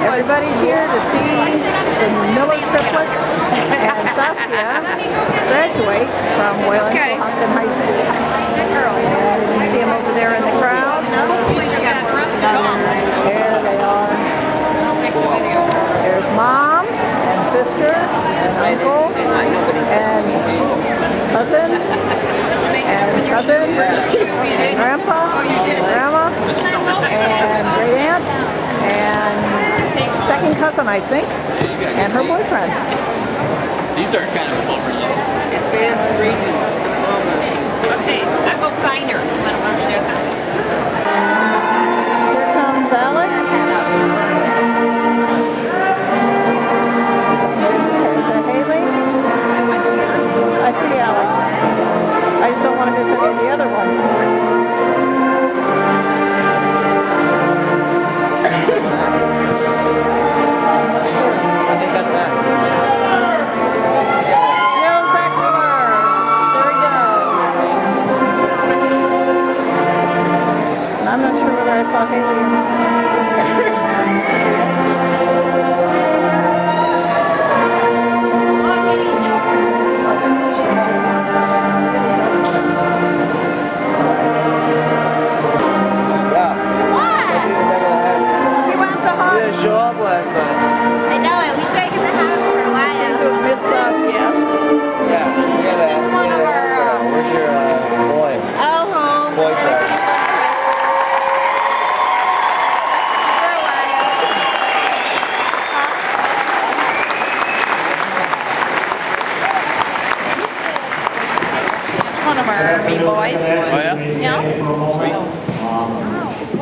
Everybody's here to see the Miller triplets and Saskia graduate from Wayland-Cohocton High School. And you see them over there in the crowd. There they are. There's Mom and sister and uncle and cousin and grandpa and grandma and great aunt and second cousin, I think, and her boyfriend. These are kind of over yet. Advanced regions. Okay, I'll go find her. Here comes Alex. Is that Haley? I see Alex. I just don't want to miss any of the other ones. I'm not sure whether I saw Haley or not. Show up last night. I know it. We tried to get the house for a while. Seem to have missed Saskia. Yeah, This is one of our. Where's your boy? Oh, home. Boy card. It's one of our Army boys. Oh yeah? Yeah. Sweet.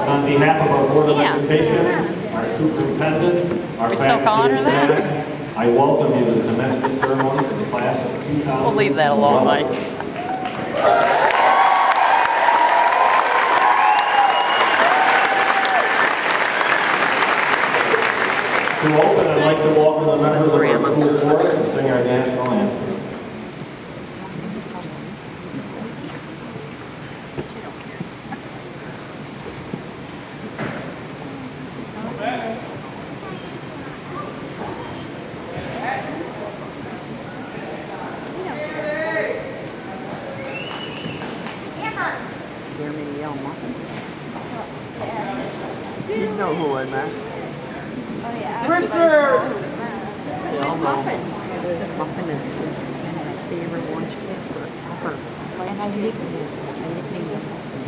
On behalf of our Board of Education, our superintendent, our We still calling her that? staff, I welcome you to the commencement ceremony for the class of 2000. We'll leave that alone, Mike. To open, I'd like to welcome the members of our school board and sing our national anthem. You know who I met. Oh, yeah. Richard! They all know. Muffin is my favorite orange cake forever. And I nicknamed him Muffin.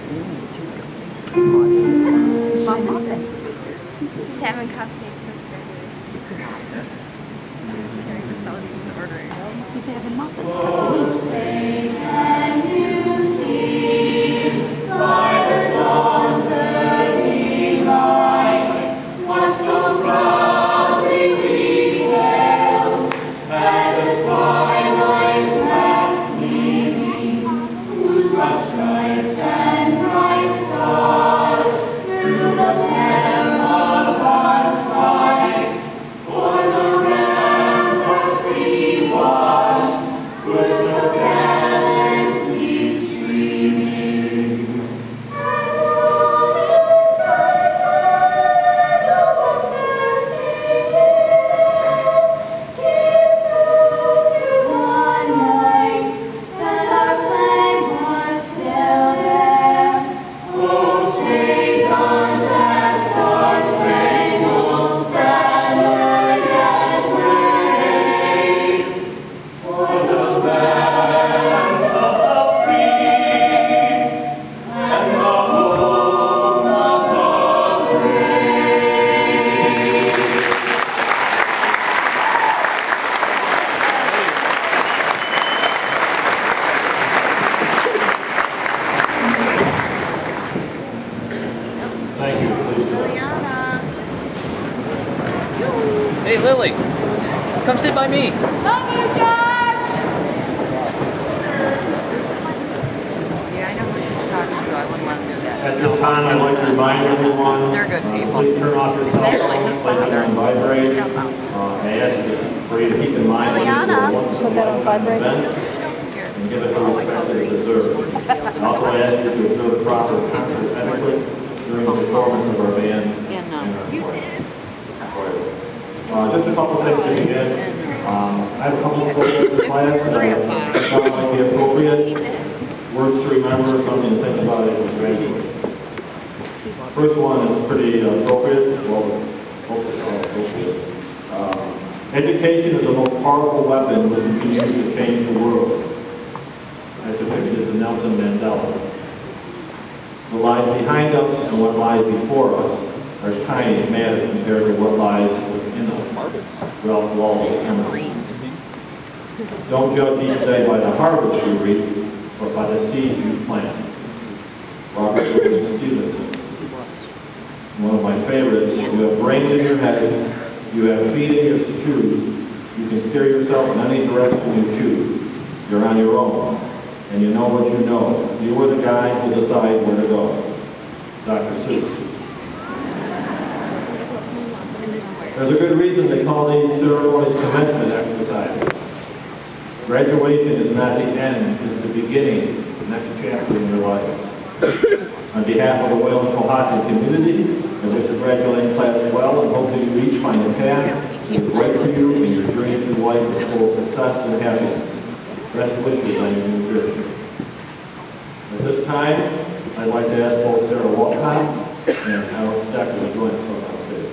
It's my muffin. He's having cupcakes with He's having muffins. Can you see by the dawn's early light what so proudly we hailed at the twilight's last gleaming, whose broad stripes and bright stars through the peril was fight, o'er the ramparts we watched, were so gallantly streaming. And all the stars that noble stars came through one night, and our flag was still there. Oh, say does that star-spangled banner yet wave o'er the land of the free and the home of the brave? Thank you. Please. Hey Lily, come sit by me. Love you, Josh! Yeah, I know who she's talking to. I wouldn't let him do that. At this time, I'd like to remind everyone. They're good people. Please turn off your It's cell actually his phones, father. on vibrate. Step out. I ask you for you to keep in mind that Liliana. you will Put that on vibrate. and give it the respect that it deserves. And also I ask you to observe the proper concert etiquette during the performance of our band. And and our choir. Just a couple things to begin. I have a couple of quotes in class that I thought might be appropriate. Words to remember, something to think about as you graduate. First one is pretty appropriate. Well, hopefully it's all appropriate. Education is the most powerful weapon which can be used to change the world. That's attributed to Nelson Mandela. What lies behind us and what lies before us are tiny and matter compared to what lies within us. Ralph Waldo Emerson. Don't judge each day by the harvest you reap, but by the seeds you plant. Robert Louis Stevenson. One of my favorites, you have brains in your head, you have feet in your shoes, you can steer yourself in any direction you choose. You're on your own, and you know what you know. You are the guy who decides where to go. Dr. Seuss. There's a good reason they call these ceremonies commencement exercises. Graduation is not the end, it's the beginning, the next chapter in your life. On behalf of the Wayland-Cohocton community, I wish the graduating class well and hope that you each find a path that's right for you in your journey through life with full success and happiness. Best wishes on your new journey. At this time, I'd like to ask both Sarah Walcott and Alex Decker to join us on stage.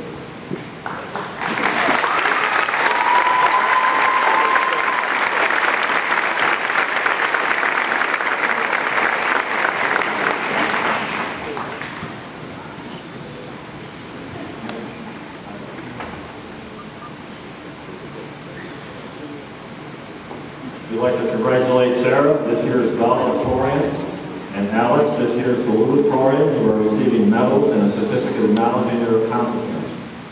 We'd like to congratulate Sarah, this year's valedictorian, and Alex, this year's salutatorian, who are receiving medals and a certificate of knowledge in their accomplishments.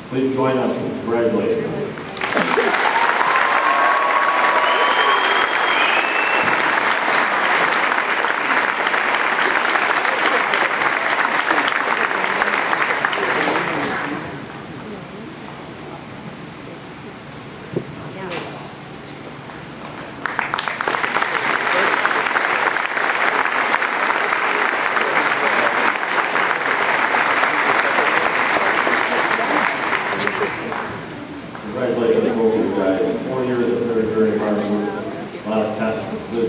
Please join us in congratulating them. Congratulations, both of you guys. 4 years of very, very hard work. A lot of tests and good.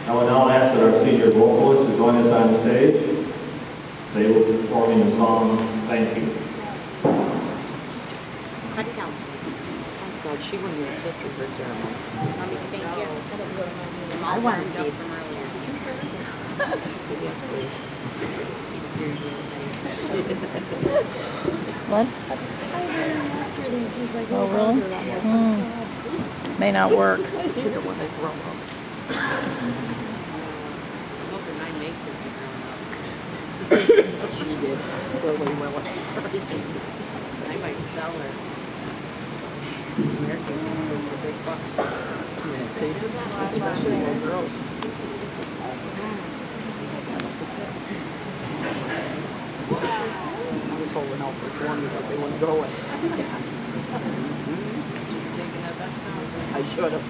I will now ask that our senior vocalists to join us on stage. They will be performing the song, Thank You. Cut it out. Oh God, she wouldn't even fit through her ceremony. Let me spank you. I want to see it from earlier. Yes, please. What? Oh, really? May not work. Either one is grown up. She did really well at starting. I might sell her. American kids go for big bucks. Yeah, they do that, especially little girls. I was holding out for 20, but they wouldn't go in. Taking that best out. I should have.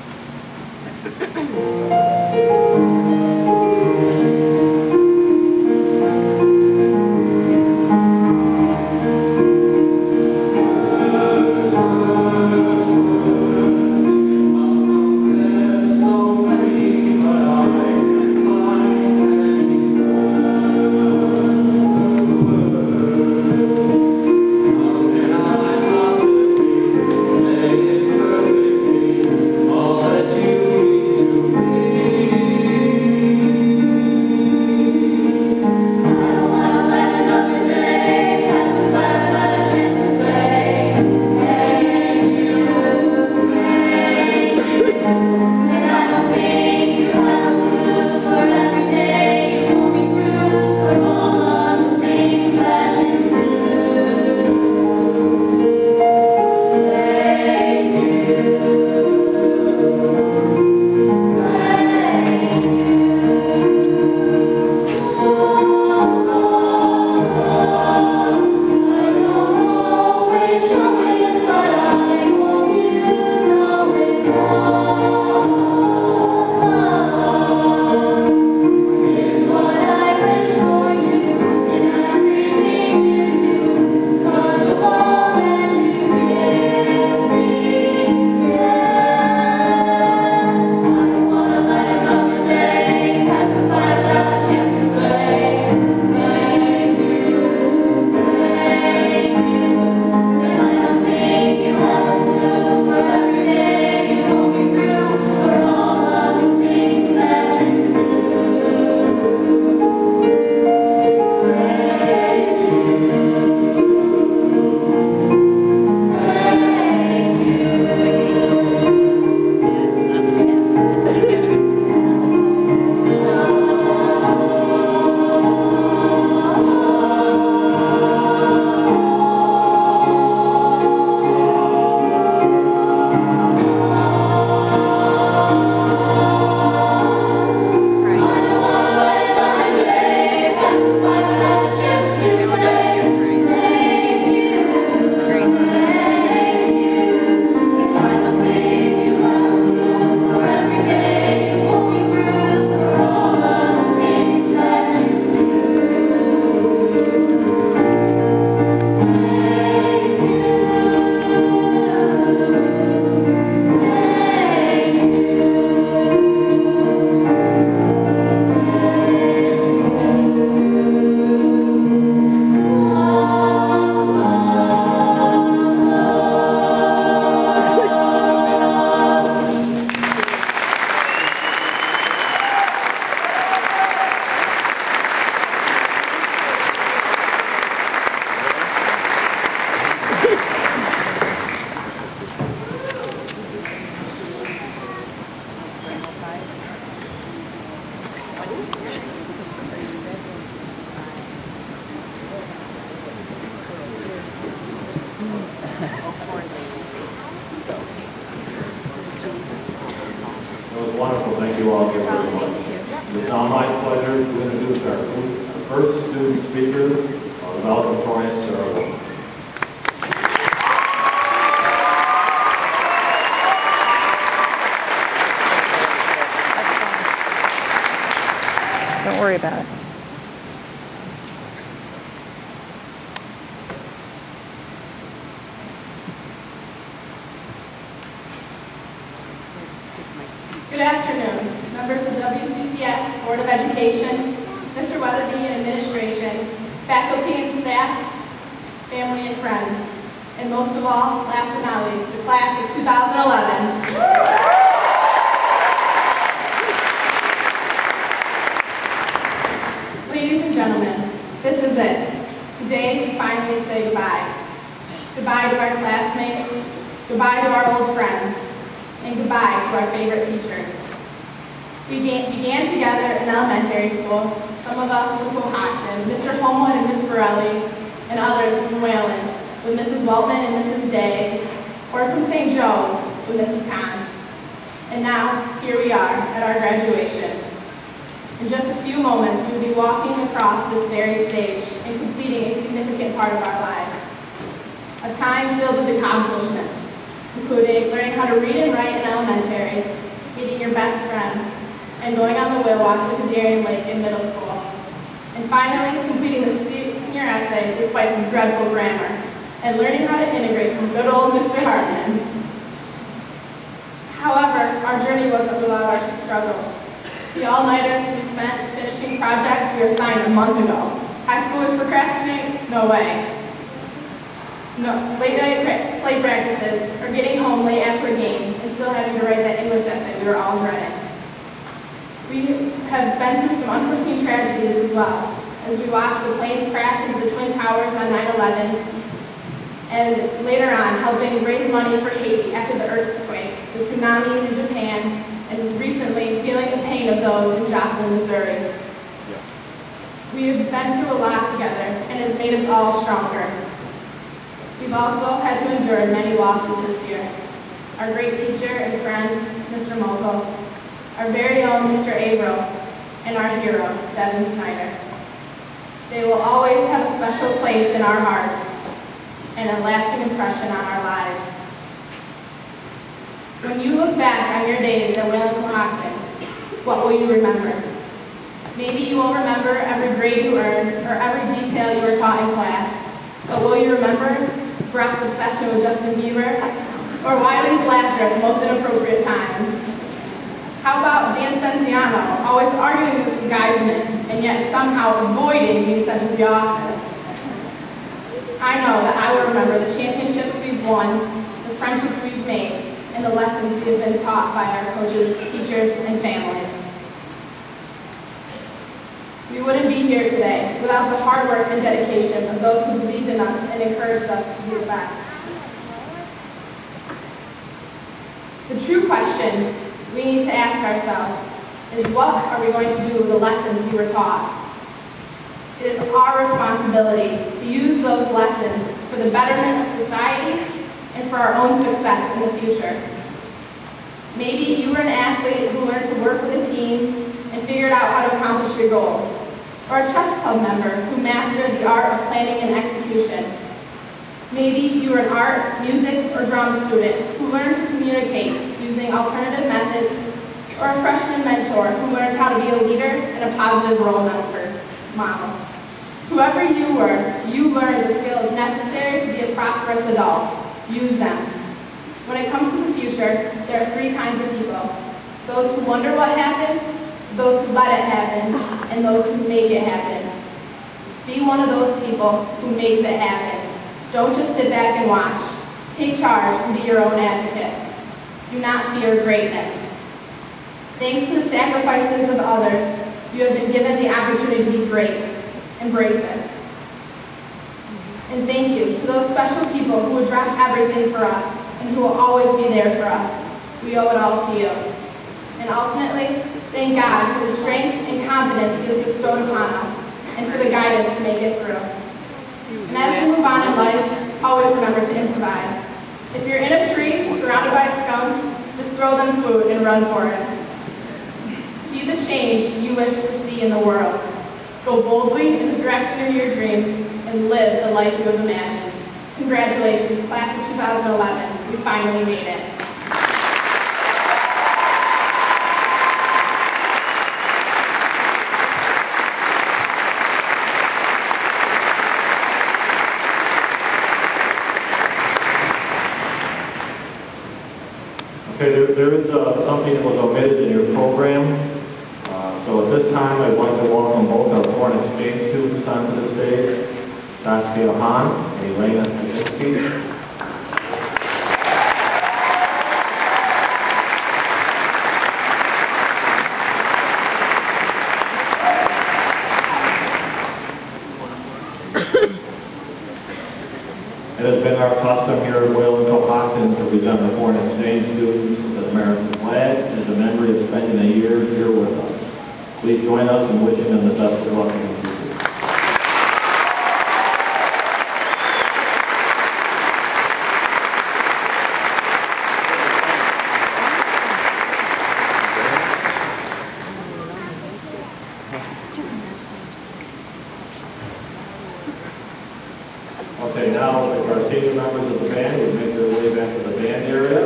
wonderful. Thank you all again very much. It's now my pleasure to introduce our first student speaker, our valedictorian ceremony. Don't worry about it. Good afternoon, members of WCCS Board of Education, Mr. Weatherby and administration, faculty and staff, family and friends, and most of all, last but not least, the class of 2011. Ladies and gentlemen, this is it. Today, we finally say goodbye. Goodbye to our classmates, goodbye to our old friends, and goodbye to our favorite teachers. We began together in elementary school, some of us from Cohocton, Mr. Homewood and Ms. Borelli, and others from Wayland, with Mrs. Weltman and Mrs. Day, or from St. Joe's with Mrs. Kahn. And now, here we are at our graduation. In just a few moments, we will be walking across this very stage and completing a significant part of our lives. A time filled with accomplishments, including learning how to read and write in elementary, meeting your best friend, and going on the whale watch with the Darien Lake in middle school. And finally, completing the senior essay despite some dreadful grammar, and learning how to integrate from good old Mr. Hartman. However, our journey wasn't without our struggles. The all-nighters we spent finishing projects we were assigned a month ago. High schoolers procrastinate? No way. No, late night play practices, or getting home late after a game and still having to write that English essay we were all dreading. We have been through some unforeseen tragedies as well, as we watched the planes crash into the Twin Towers on 9/11, and later on helping raise money for Haiti after the earthquake, the tsunami in Japan, and recently feeling the pain of those in Joplin, Missouri. We have been through a lot together, and it has made us all stronger. We've also had to endure many losses this year. Our great teacher and friend, Mr. Mogul, our very own Mr. Averill, and our hero, Devin Snyder. They will always have a special place in our hearts and a lasting impression on our lives. When you look back on your days at Wayland-Cohocton, what will you remember? Maybe you won't remember every grade you earned or every detail you were taught in class, but will you remember Brock's obsession with Justin Bieber or Wiley's laughter at the most inappropriate times? How about Dan Stenziano, always arguing with Mrs. Geisman and yet somehow avoiding being sent to the office? I know that I will remember the championships we've won, the friendships we've made, and the lessons we have been taught by our coaches, teachers, and families. We wouldn't be here today without the hard work and dedication of those who believed in us and encouraged us to be the best. The true question we need to ask ourselves is, what are we going to do with the lessons we were taught? It is our responsibility to use those lessons for the betterment of society and for our own success in the future. Maybe you were an athlete who learned to work with a team and figured out how to accomplish your goals, or a chess club member who mastered the art of planning and execution. Maybe you were an art, music, or drama student who learned to communicate using alternative methods, or a freshman mentor who learned how to be a leader and a positive role model. Whoever you were, you learned the skills necessary to be a prosperous adult. Use them. When it comes to the future, there are three kinds of people: those who wonder what happened, those who let it happen, and those who make it happen. Be one of those people who makes it happen. Don't just sit back and watch. Take charge and be your own advocate. Do not fear greatness. Thanks to the sacrifices of others, you have been given the opportunity to be great. Embrace it. And thank you to those special people who would drop everything for us and who will always be there for us. We owe it all to you. And ultimately, thank God for the strength and confidence He has bestowed upon us and for the guidance to make it through. And as we move on in life, always remember to improvise. If you're in a tree surrounded by skunks, just throw them food and run for it. change you wish to see in the world. Go boldly in the direction of your dreams and live the life you have imagined. Congratulations, class of 2011. We finally made it. Okay, there is something that was omitted in your program. So at this time, I'd like to welcome both our foreign exchange students onto the stage, Saskia and Wayland-Cohocton. It has been our custom here at Wayland-Cohocton to present the foreign exchange students with the American flag as a memory of spending a year here with us. Please join us in wishing them the best of luck in the future. Okay, now if our senior members of the band would make their way back to the band area.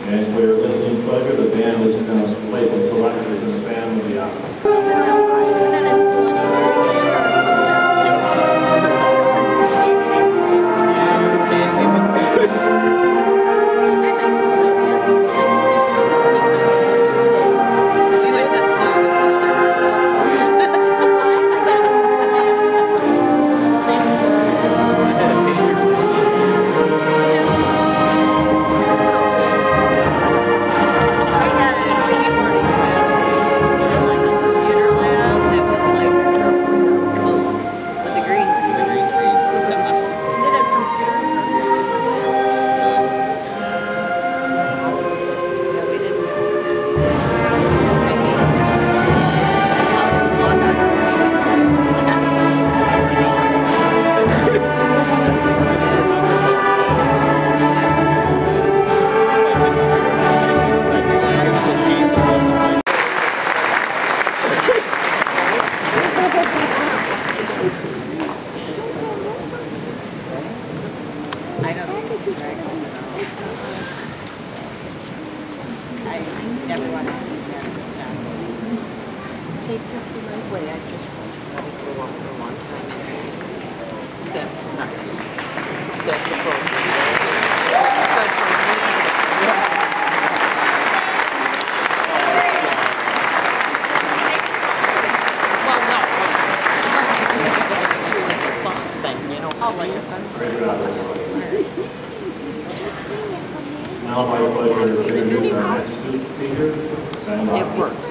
And for your listening pleasure, the band is going to play some selectors in the band with the opera. I don't think it's very cool. I never want to see that stuff. Take this the right way. I just want you to grow up for a long time. That's nice. That's appropriate. Well, no. Like a song thing, you know. Oh, like a song. Now my pleasure to introduce our next speaker, Jann. It works.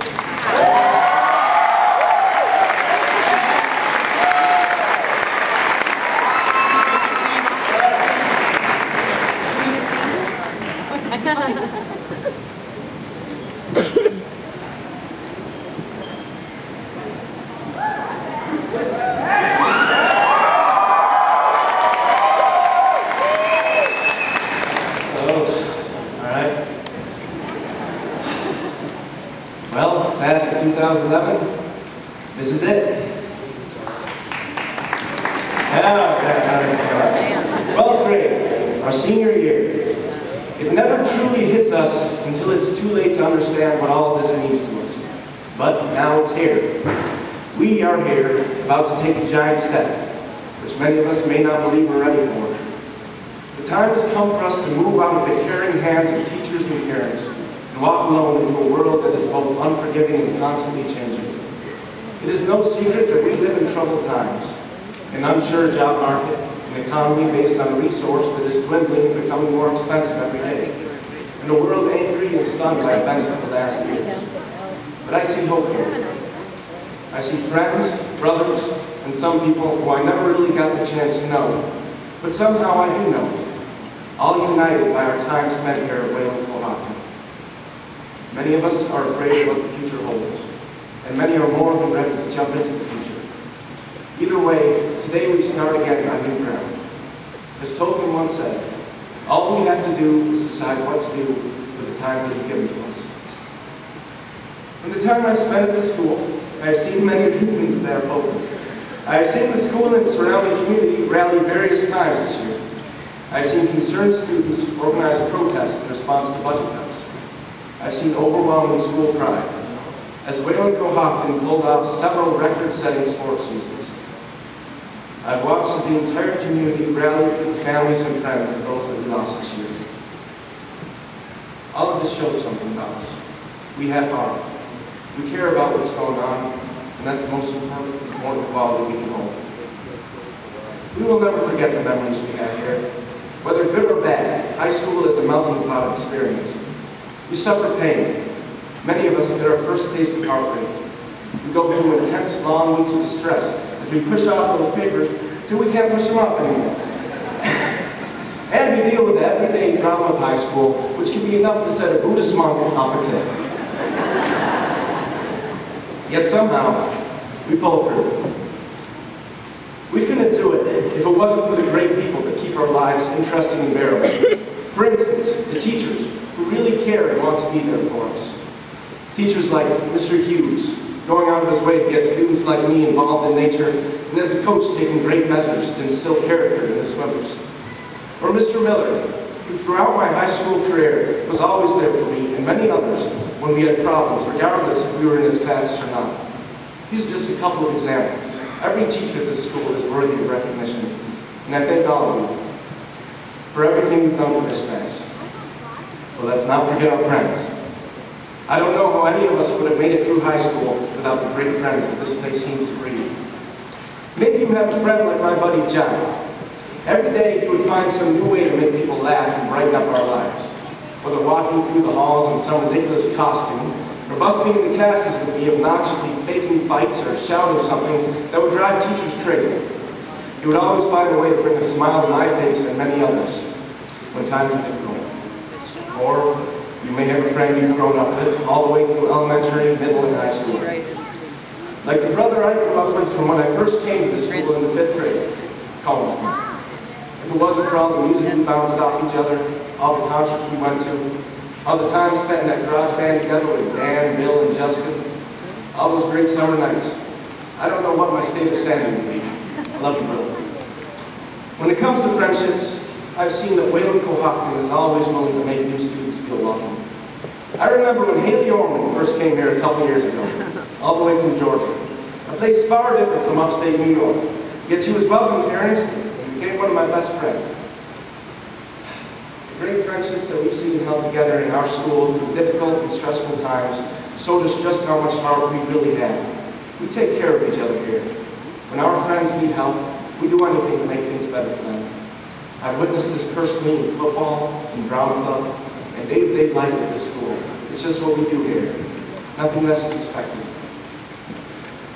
Well, class of 2011, this is it. 12th grade, our senior year. It never truly hits us until it's too late to understand what all of this means to us. But now it's here. We are here, about to take a giant step, which many of us may not believe we're ready for. The time has come for us to move out of the caring hands of teachers and parents and walk alone into a world that is both unforgiving and constantly changing. It is no secret that we live in troubled times, an unsure job market, an economy based on a resource that is dwindling and becoming more expensive every day, and a world angry and stunned by events of the last years. But I see hope here. I see friends, brothers, and some people who I never really got the chance to know, but somehow I do know, all united by our time spent here at Wayland-Cohocton. Many of us are afraid of what the future holds, and many are more than ready to jump into the future. Either way, today we start again on new ground. As Tolkien once said, all we have to do is decide what to do with the time that is given to us. From the time I've spent at this school, I have seen many reasons that are open. I have seen the school and surrounding community rally various times this year. I have seen concerned students organize protests in response to budget cuts. I've seen overwhelming school pride, as Wayland-Cohocton pulled off several record-setting sports seasons. I've watched as the entire community rallied for the families and friends of those that we lost this year. All of this shows something about us. We have heart. We care about what's going on, and that's the most important quality we can hold. We will never forget the memories we have here. Whether good or bad, high school is a melting pot of experience. We suffer pain. Many of us get our first taste of heartbreak. We go through intense, long weeks of stress as we push off those papers till we can't push them off anymore. And we deal with the everyday drama of high school, which can be enough to set a Buddhist monk off a cliff. Yet somehow, we pull through. We couldn't do it if it wasn't for the great people that keep our lives interesting and bearable. For instance, the teachers who really care and want to be there for us. Teachers like Mr. Hughes, going out of his way to get students like me involved in nature, and as a coach taking great measures to instill character in the swimmers. Or Mr. Miller, who throughout my high school career was always there for me and many others when we had problems, regardless if we were in his classes or not. These are just a couple of examples. Every teacher at this school is worthy of recognition, and I thank all of you for everything you've done for this class. But let's not forget our friends. I don't know how any of us would have made it through high school without the great friends that this place seems to breed. Maybe you have a friend like my buddy Jann. Every day he would find some new way to make people laugh and brighten up our lives. Whether walking through the halls in some ridiculous costume, or busting into classes with me obnoxiously faking fights or shouting something that would drive teachers crazy. He would always find a way to bring a smile to my face and many others when times are difficult. Or you may have a friend you've grown up with all the way through elementary, middle, and high school. Like the brother I grew up with from when I first came to this school in the 5th grade, Colin. If it wasn't for all the music we bounced off each other, all the concerts we went to, all the time spent in that garage band together with Dan, Bill, and Justin, all those great summer nights, I don't know what my state of sanity would be. I love you, brother. When it comes to friendships, I've seen that Wayland-Cohocton is always willing to make new students feel welcome. I remember when Haley Orman first came here a couple years ago, all the way from Georgia, a place far different from upstate New York. Yet she was welcomed here instantly and became one of my best friends. The great friendships that we've seen held together in our school through difficult and stressful times showed us just how much heart we really have. We take care of each other here. When our friends need help, we do anything to make things better for them. I've witnessed this personally in football, in drama club, and day-to-day life at this school. It's just what we do here. Nothing less is expected.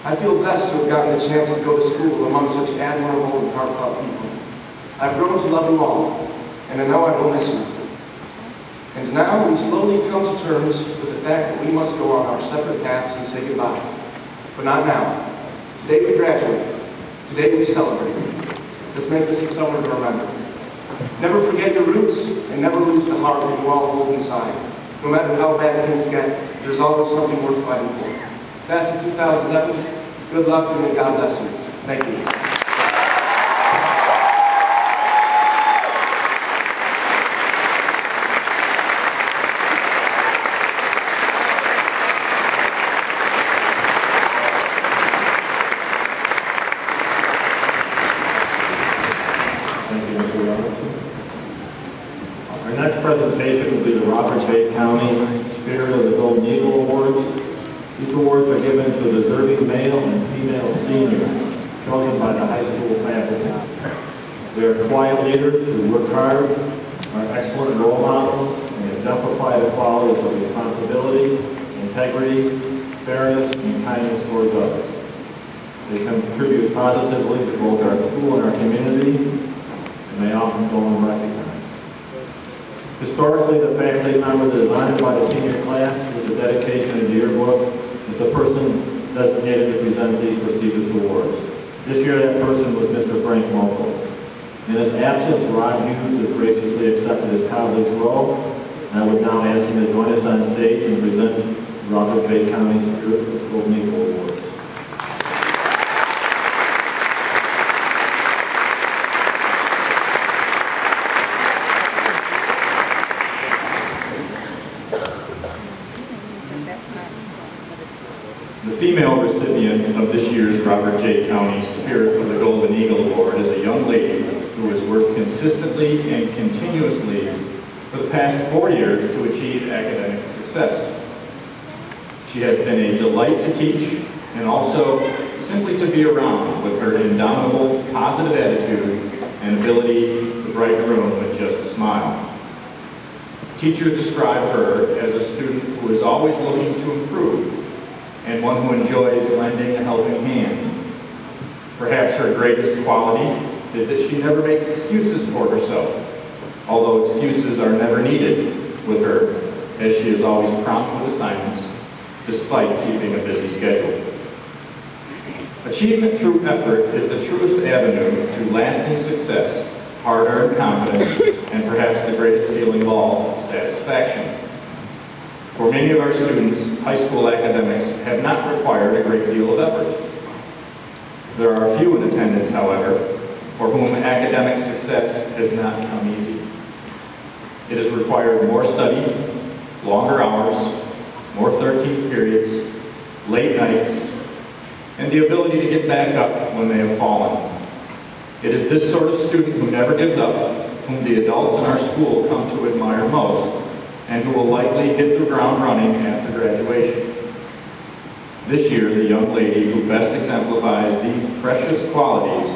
I feel blessed to have gotten the chance to go to school among such admirable and heartfelt people. I've grown to love them all, and I know I will miss you. And now we slowly come to terms with the fact that we must go on our separate paths and say goodbye. But not now. Today we graduate. Today we celebrate. Let's make this a summer to remember. Never forget your roots, and never lose the heart that you all hold inside. No matter how bad things get, there's always something worth fighting for. Class of 2011, good luck and may God bless you. Thank you. Our next presentation will be the Robert J. County Spirit of the Golden Eagle Awards. These awards are given to deserving male and female seniors chosen by the high school faculty. They are quiet leaders who work hard, are excellent role models, and exemplify the qualities of responsibility, integrity, fairness, and kindness towards others. They contribute positively to both our school and our community, and they often go unrecognized. Historically, the faculty member that is honored by the senior class with the dedication of the yearbook is the person designated to present these prestigious awards. This year, that person was Mr. Frank Mokel. In his absence, Ron Hughes has graciously accepted his colleague's role, and I would now ask him to join us on stage and present Robert J. County Spirit of Golden Eagle Awards. The female recipient of this year's Robert J. County Spirit of the Golden Eagle Award is a young lady who has worked consistently and continuously for the past 4 years to achieve academic success. She has been a delight to teach and also simply to be around with her indomitable positive attitude and ability to brighten a room with just a smile. Teachers describe her as a student who is always looking to improve and one who enjoys lending a helping hand. Perhaps her greatest quality is that she never makes excuses for herself, although excuses are never needed with her, as she is always prompt with assignments, despite keeping a busy schedule. Achievement through effort is the truest avenue to lasting success, hard-earned confidence, and perhaps the greatest feeling of all, satisfaction. For many of our students, high school academics have not required a great deal of effort. There are a few in attendance, however, for whom academic success has not come easy. It has required more study, longer hours, more 13th periods, late nights, and the ability to get back up when they have fallen. It is this sort of student who never gives up, whom the adults in our school come to admire most, and who will likely hit the ground running after graduation. This year, the young lady who best exemplifies these precious qualities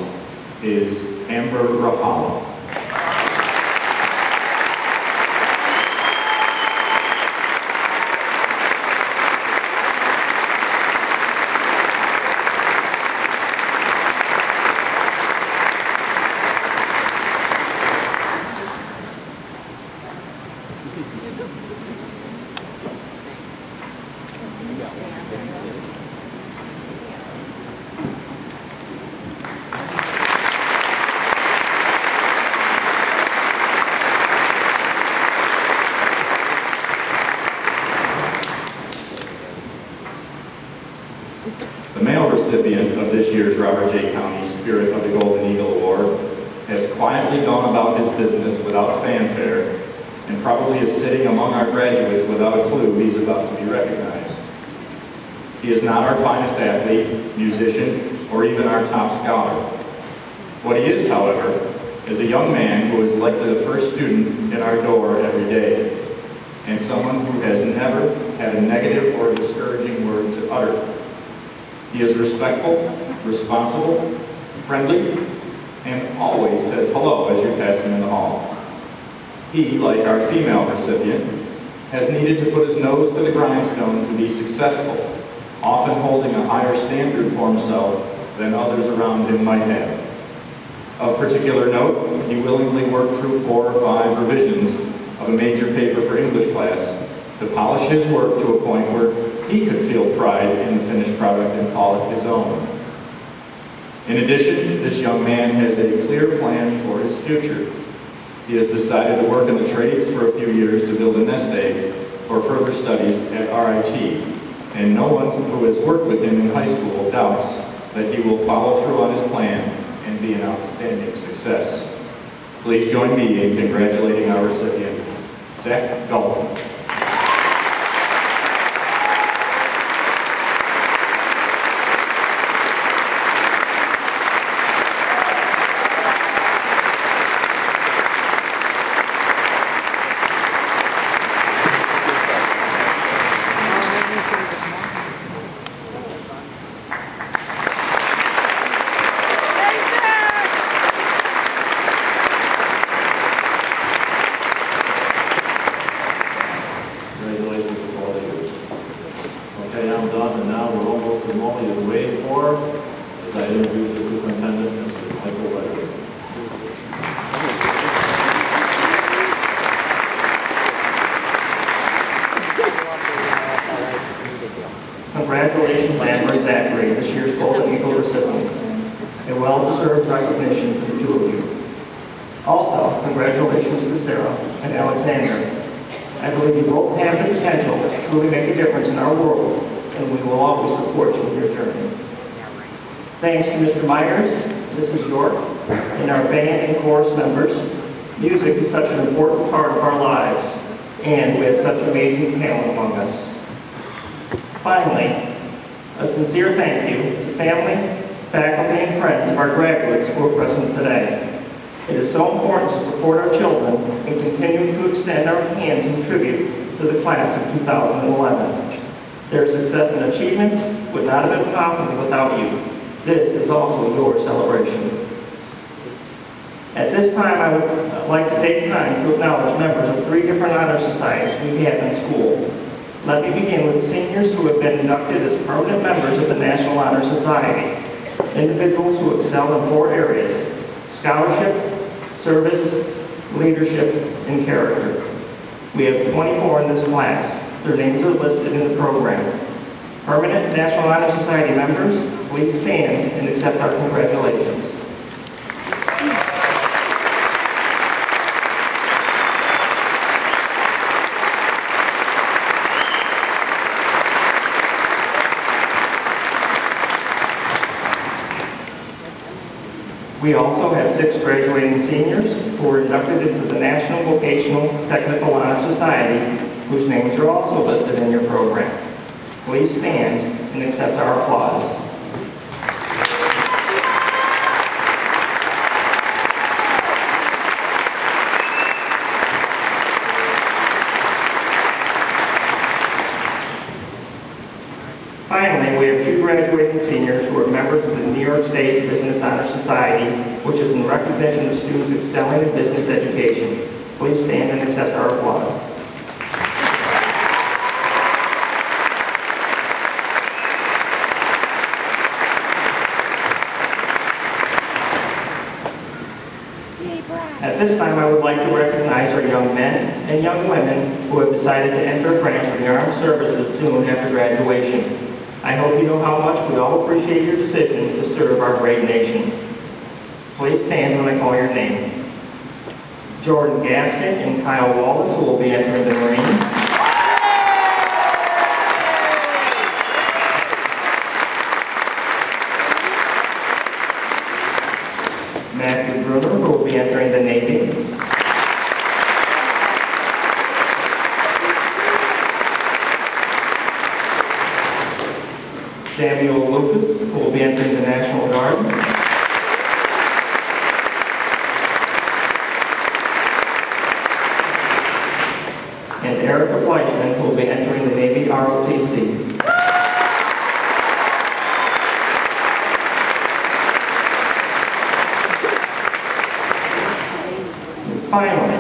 is Amber Rapala. The male recipient of this year's Robert J. County Spirit of the Golden Eagle Award has quietly gone about his business without fanfare and probably is sitting among our graduates without a clue he's about to be recognized. He is not our finest athlete, musician, or even our top scholar. What he is, however, is a young man who is likely the first student in our door every day, and someone who has never had a negative or discouraging word to utter. He is respectful, responsible, friendly, and always says hello as you pass him in the hall. He, like our female recipient, has needed to put his nose to the grindstone to be successful, often holding a higher standard for himself than others around him might have. Of particular note, he willingly worked through 4 or 5 revisions of a major paper for English class to polish his work to a point where he could feel pride in the finished product and call it his own. In addition, this young man has a clear plan for his future. He has decided to work in the trades for a few years to build a nest egg for further studies at RIT, and no one who has worked with him in high school doubts that he will follow through on his plan and be an outstanding success. Please join me in congratulating our recipient, Zach Dalton. Congratulations, Amber and Zachary, this year's Golden Eagle recipients. A well-deserved recognition for the 2 of you. Also, congratulations to Sarah and Alexander. I believe you both have the potential to truly make a difference in our world, and we will always support you in your journey. Thanks to Mr. Myers, Mrs. York, and our band and chorus members. Music is such an important part of our lives, and we have such amazing talent among us. Finally, a sincere thank you to family, faculty, and friends of our graduates who are present today. It is so important to support our children and continue to extend our hands in tribute to the class of 2011. Their success and achievements would not have been possible without you. This is also your celebration. At this time, I would like to take time to acknowledge members of 3 different honor societies we have in school. Let me begin with seniors who have been inducted as permanent members of the National Honor Society. Individuals who excel in 4 areas: scholarship, service, leadership, and character. We have 24 in this class. Their names are listed in the program. Permanent National Honor Society members, please stand and accept our congratulations. We also have 6 graduating seniors who were inducted into the National Vocational Technical Honor Society, whose names are also listed in your program. Please stand and accept our applause. Finally, we have 2 graduating seniors who are members of the New York State Business Honor Society, which is in recognition of students excelling in business education. Please stand and accept our applause. At this time, I would like to recognize our young men and young women who have decided to enter a branch of the armed services soon after graduation. I hope you know how much we all appreciate your decision to serve our great nation. Please stand when I call your name. Jordan Gaskin and Kyle Wallace, who will be entering the Marines. Matthew Bruner, who will be entering the Navy. Samuel Lucas, who will be entering the National Guard. And Erica Fleischman, who will be entering the Navy ROTC. And finally,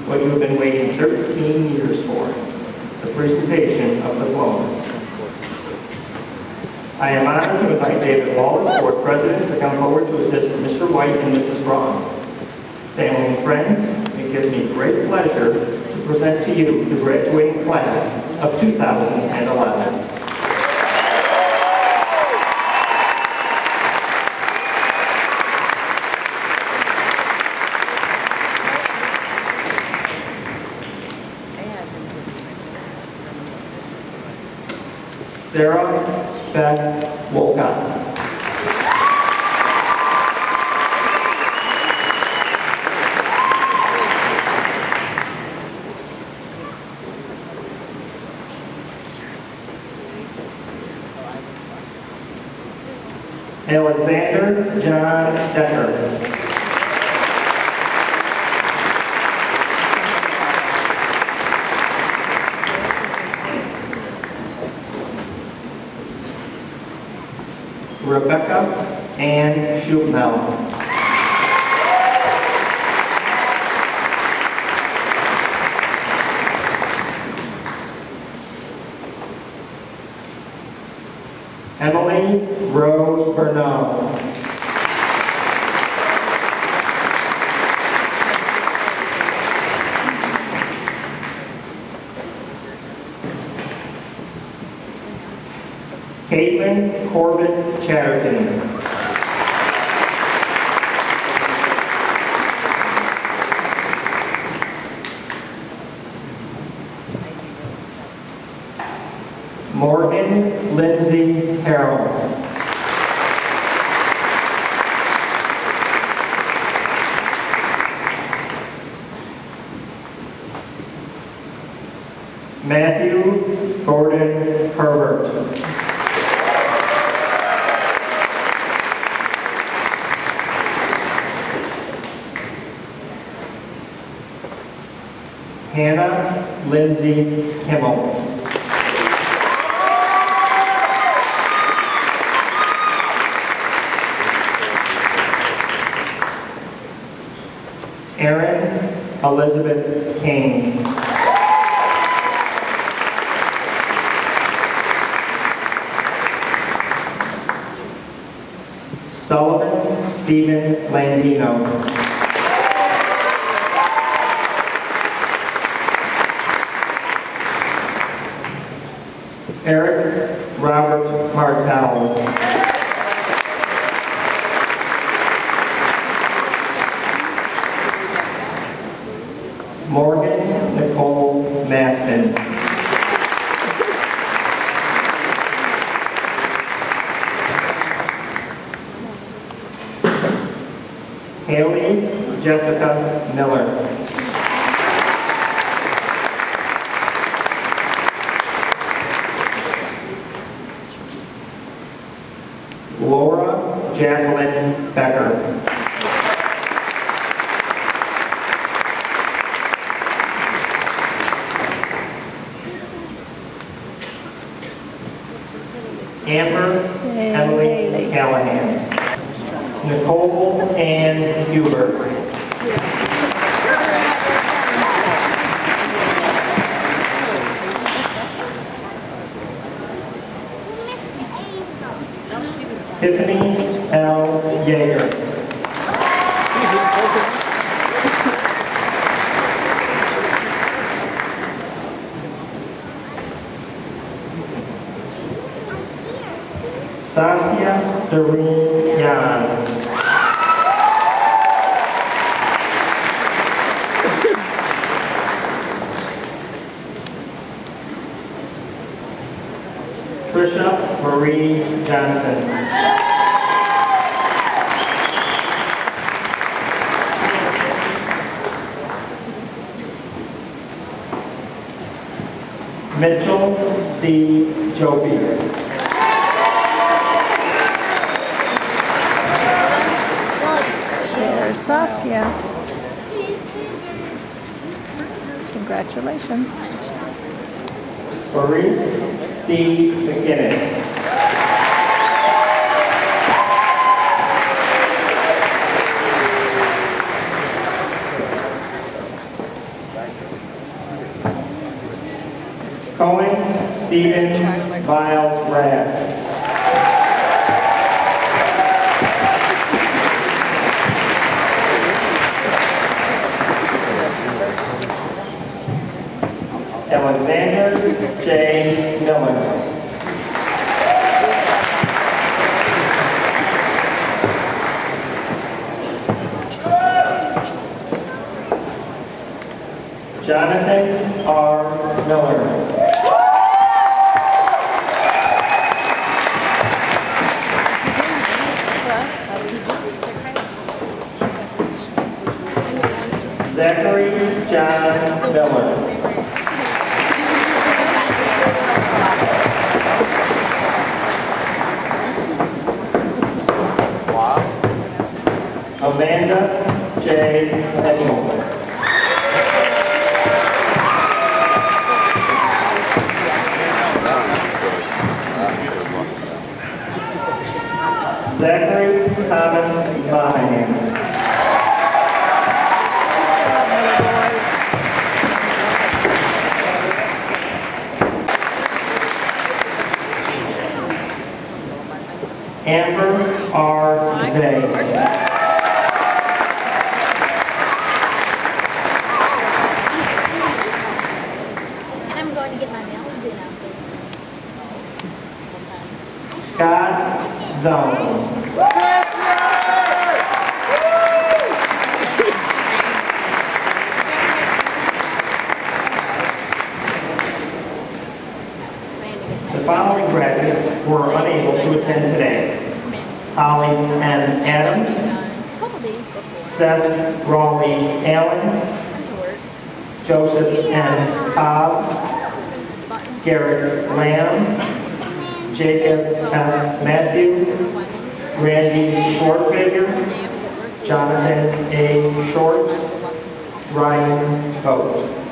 what you have been waiting 13 years for, the presentation of diplomas. I am honored to invite David Wallace, Board President, to come forward to assist Mr. White and Mrs. Braun. Family and friends, it gives me great pleasure to present to you the graduating class of 2011. Sarah Beth Wolcott. Alexander John Decker. Rebecca Ann Schubnell. Emily Rose Bernal. Caitlin Corbett Chatterton. Morgan Lindsay Harrell. Matthew Gordon Herbert. Hannah Lindsay Himmel. Erin Elizabeth Kane. Sullivan Stephen Landino. Eric Robert Martell. Morgan Nicole Maston. Haley Jessica Miller. Laura Jacqueline Becker. Amber Emily Callahan. Nicole Ann Hubert. Tiffany L. Yeager. Saskia Doreen Jann. Trisha Marie Johnson. Mitchell C. Joby. There's Saskia. Congratulations. Maurice D. McGinnis. Cohen Stephen Viles Rath. Alexander J. Miller. Jonathan R. Miller. Zachary John Miller. Amanda J. Edmond. Zachary Thomas Monahan. Amber R. Zay. Scott Zone. The following graduates were unable to attend today: Holly M. Adams, Seth Raleigh Allen, Joseph N. Cobb, Garrett Lamb, Jacob F. Matthew, Randy Shortfigure, Jonathan A. Short, Ryan Coates.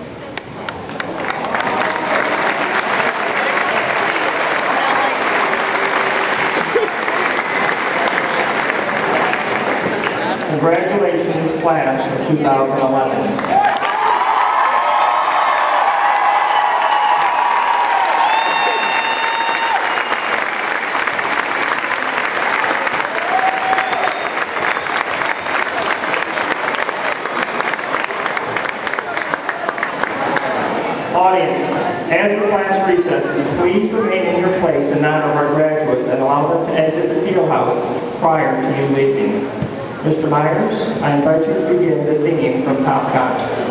Congratulations, class of 2011. Audience, as the class recesses, please remain in your place in honor of our graduates and allow them to exit the field house prior to you leaving. Mr. Myers, I invite you to begin the theme from Top Gun.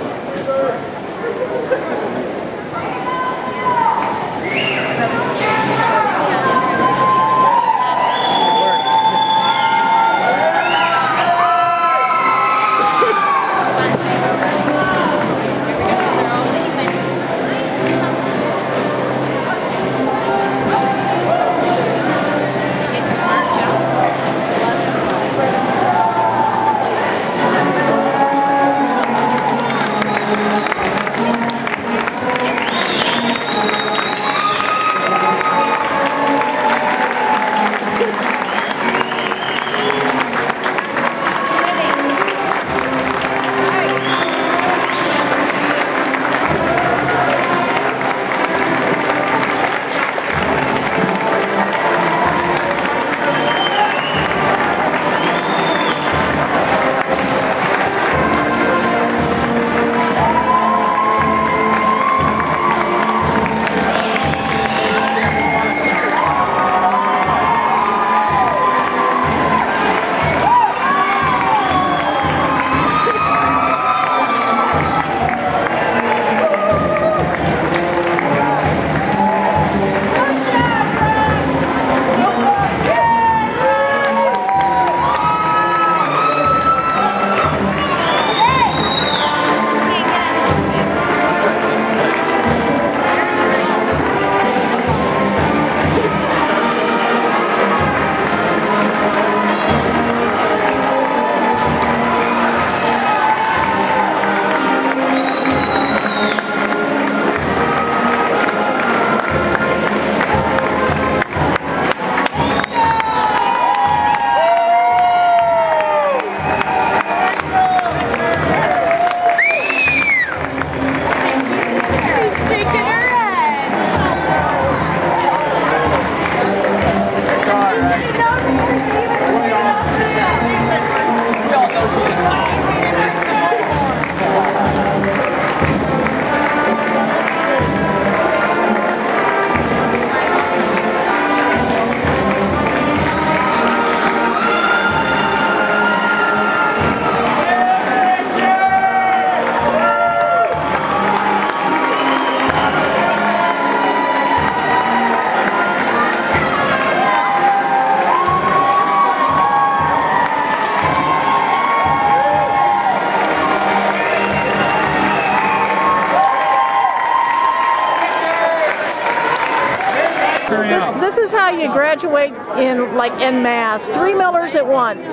This is how you graduate in en masse. 3 Millers at once.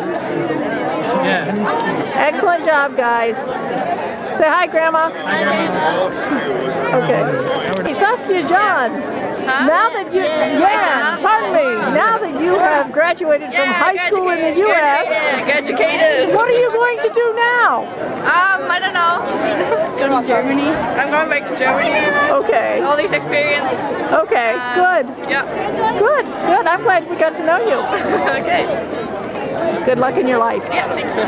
Yes. Excellent job, guys. Say hi, Grandma. Hi, Grandma. Okay. Hey, Saskia, Jann. Huh? Now that you, pardon me. Now that you have graduated from high school in the U.S., Graduated. what are you going to do now? I don't know. Go to Germany. I'm going back to Germany. Okay. All these experience. Okay. Good. Yeah. Good. Good. I'm glad we got to know you. Okay. Good luck in your life. Yeah. Thank you.